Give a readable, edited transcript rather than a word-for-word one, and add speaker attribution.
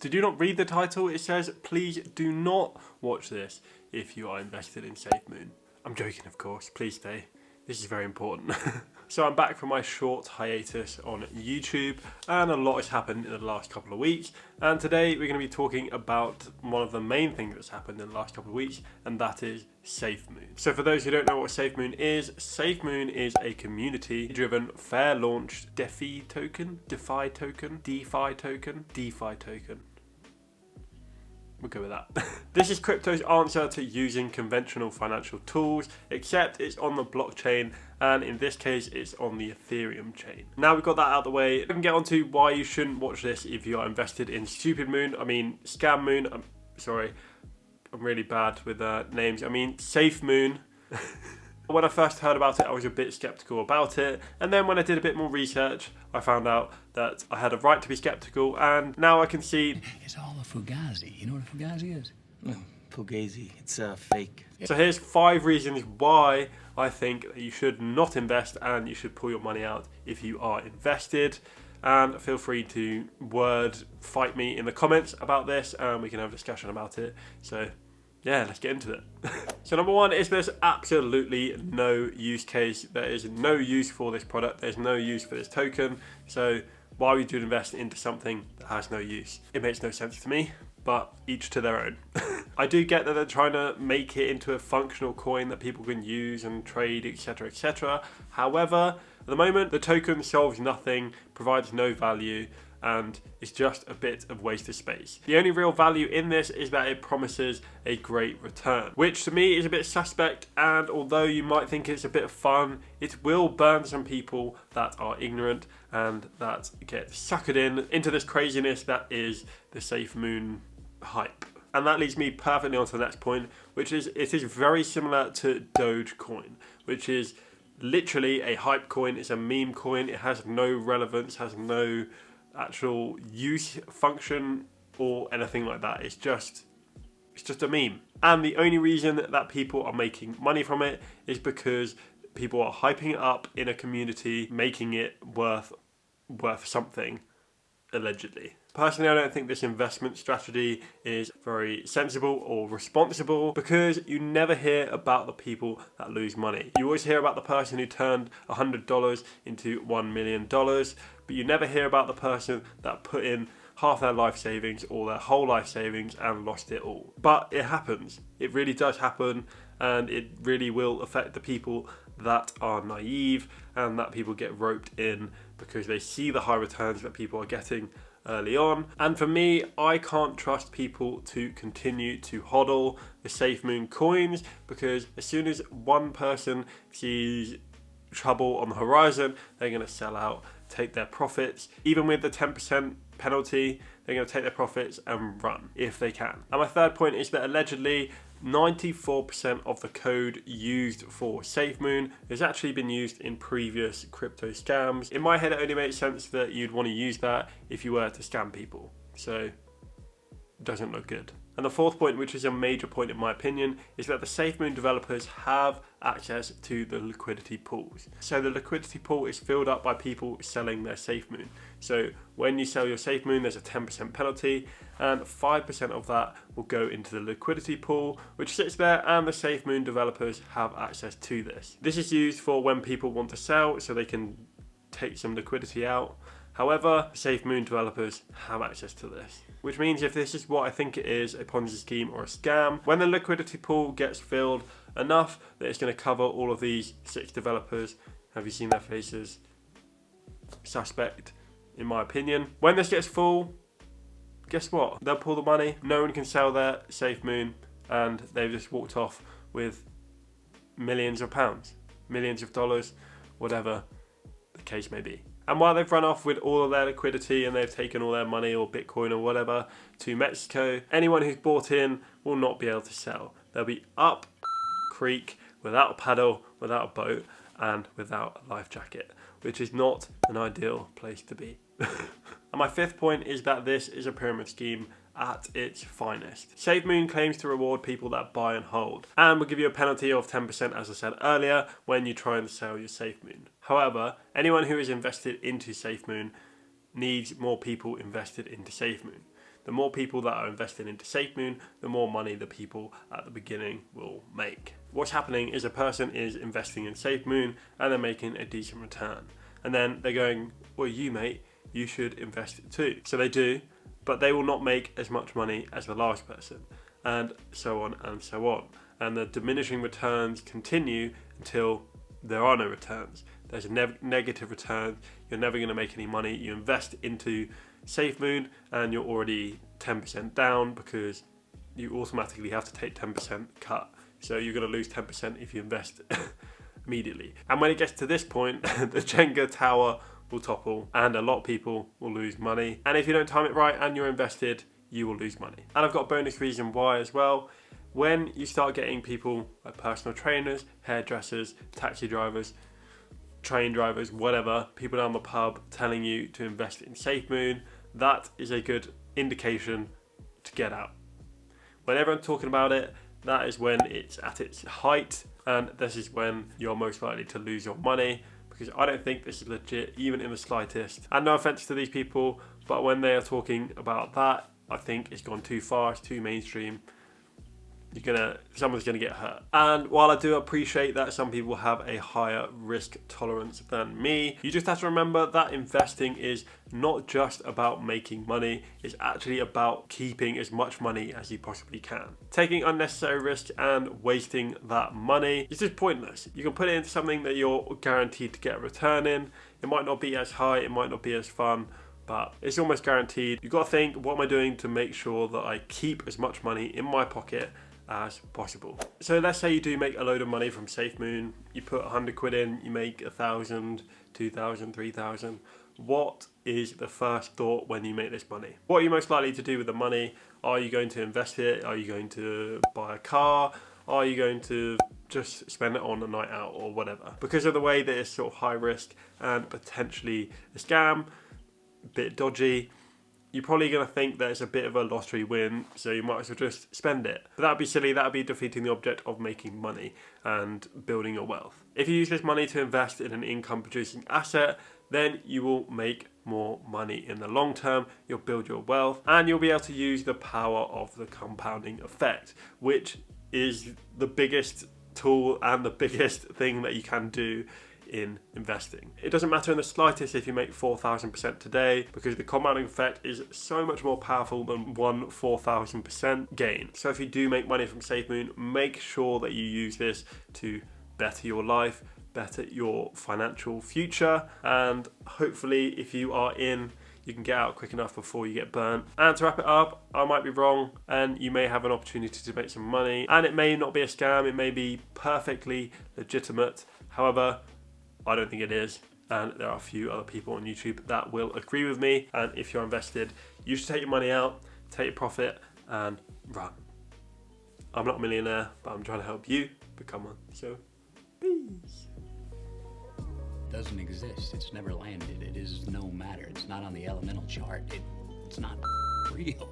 Speaker 1: Did you not read the title? It says, please do not watch this if you are invested in SafeMoon. I'm joking, of course. Please stay. This is very important. So I'm back from my short hiatus on YouTube, and a lot has happened in the last couple of weeks. And today we're going to be talking about one of the main things that's happened in the last couple of weeks, and that is SafeMoon. So for those who don't know what SafeMoon is a community-driven, fair-launched DeFi token. We'll go with that. This is crypto's answer to using conventional financial tools, except it's on the blockchain, and in this case, it's on the Ethereum chain. Now we've got that out of the way, we can get on to why you shouldn't watch this if you are invested in Scam Moon. I'm sorry, I'm really bad with names. SafeMoon. When I first heard about it, I was a bit skeptical about it, and then when I did a bit more research, I found out that I had a right to be skeptical, and now I can see
Speaker 2: it's all a fugazi. You know what a fugazi is? Fugazi, it's fake.
Speaker 1: So here's 5 reasons why I think that you should not invest and you should pull your money out if you are invested. And feel free to fight me in the comments about this, and we can have a discussion about it. So yeah, let's get into it. So number 1 is there's absolutely no use case. There is no use for this product. There's no use for this token. So why would you invest into something that has no use? It makes no sense to me, but each to their own. I do get that they're trying to make it into a functional coin that people can use and trade, etc, etc. However, at the moment, the token solves nothing, provides no value, and it's just a bit of wasted space. The only real value in this is that it promises a great return, which to me is a bit suspect, and although you might think it's a bit of fun, it will burn some people that are ignorant and that get suckered into this craziness that is the SafeMoon hype. And that leads me perfectly on to the next point, which is it is very similar to Dogecoin, which is literally a hype coin. It's a meme coin. It has no relevance, has no actual use, function, or anything like that. It's just a meme. And the only reason that people are making money from it is because people are hyping it up in a community, making it worth something, allegedly. Personally, I don't think this investment strategy is very sensible or responsible, because you never hear about the people that lose money. You always hear about the person who turned $100 into $1 million, but you never hear about the person that put in half their life savings or their whole life savings and lost it all. But it happens. It really does happen, and it really will affect the people that are naive and that people get roped in because they see the high returns that people are getting early on. And for me, I can't trust people to continue to hodl the SafeMoon coins, because as soon as one person sees trouble on the horizon, they're going to sell out, take their profits. Even with the 10% penalty, they're going to take their profits and run if they can. And my third point is that allegedly 94% of the code used for SafeMoon has actually been used in previous crypto scams. In my head, it only makes sense that you'd want to use that if you were to scam people. So it doesn't look good. And the fourth point, which is a major point in my opinion, is that the SafeMoon developers have access to the liquidity pools. So the liquidity pool is filled up by people selling their SafeMoon. So when you sell your SafeMoon, there's a 10% penalty, and 5% of that will go into the liquidity pool, which sits there, and the SafeMoon developers have access to this. This is used for when people want to sell, so they can take some liquidity out. However, SafeMoon developers have access to this, which means if this is what I think it is, a Ponzi scheme or a scam, when the liquidity pool gets filled enough that it's going to cover all of these 6 developers, have you seen their faces? Suspect, in my opinion. When this gets full, guess what? They'll pull the money, no one can sell their SafeMoon, and they've just walked off with millions of pounds, millions of dollars, whatever the case may be. And while they've run off with all of their liquidity and they've taken all their money or Bitcoin or whatever to Mexico, anyone who's bought in will not be able to sell. They'll be up creek without a paddle, without a boat, and without a life jacket, which is not an ideal place to be. And my fifth point is that this is a pyramid scheme at its finest. SafeMoon claims to reward people that buy and hold, and will give you a penalty of 10%, as I said earlier, when you try and sell your SafeMoon. However, anyone who is invested into SafeMoon needs more people invested into SafeMoon. the more people that are invested into SafeMoon, the more money the people at the beginning will make. What's happening is a person is investing in SafeMoon and they're making a decent return. And then they're going, well, you mate, you should invest it too. So they do, but they will not make as much money as the last person, and so on and so on. And the diminishing returns continue until there are no returns. There's a negative return. You're never going to make any money. You invest into SafeMoon and you're already 10% down because you automatically have to take 10% cut. So you're going to lose 10% if you invest immediately. And when it gets to this point, the Jenga tower will topple and a lot of people will lose money. And if you don't time it right and you're invested, you will lose money. And I've got a bonus reason why as well. When you start getting people like personal trainers, hairdressers, taxi drivers, train drivers, whatever, people down the pub telling you to invest in SafeMoon, that is a good indication to get out. When everyone's talking about it, that is when it's at its height, and this is when you're most likely to lose your money, because I don't think this is legit, even in the slightest. And no offense to these people, but when they are talking about that, I think it's gone too far, it's too mainstream. Someone's gonna get hurt. And while I do appreciate that some people have a higher risk tolerance than me, you just have to remember that investing is not just about making money, it's actually about keeping as much money as you possibly can. Taking unnecessary risks and wasting that money is just pointless. You can put it into something that you're guaranteed to get a return in. It might not be as high, it might not be as fun, but it's almost guaranteed. You've got to think, what am I doing to make sure that I keep as much money in my pocket as possible? So let's say you do make a load of money from SafeMoon, you put 100 quid in, you make 1,000, 2,000, 3,000. What is the first thought when you make this money? What are you most likely to do with the money? Are you going to invest it? Are you going to buy a car? Are you going to just spend it on a night out or whatever? Because of the way that it's sort of high risk and potentially a scam, a bit dodgy, you're probably going to think that it's a bit of a lottery win, so you might as well just spend it. But that'd be silly, that'd be defeating the object of making money and building your wealth. If you use this money to invest in an income producing asset, then you will make more money in the long term, you'll build your wealth, and you'll be able to use the power of the compounding effect, which is the biggest tool and the biggest thing that you can do in investing. It doesn't matter in the slightest if you make 4,000% today, because the compounding effect is so much more powerful than one 4,000% gain. So if you do make money from SafeMoon, make sure that you use this to better your life, better your financial future, and hopefully if you are in, you can get out quick enough before you get burnt. And to wrap it up, I might be wrong and you may have an opportunity to make some money, and it may not be a scam, it may be perfectly legitimate. However, I don't think it is, and there are a few other people on YouTube that will agree with me. And if you're invested, you should take your money out, take your profit, and run. I'm not a millionaire, but I'm trying to help you become one. So, peace.
Speaker 2: Doesn't exist. It's never landed. It is no matter. It's not on the elemental chart. It's not real.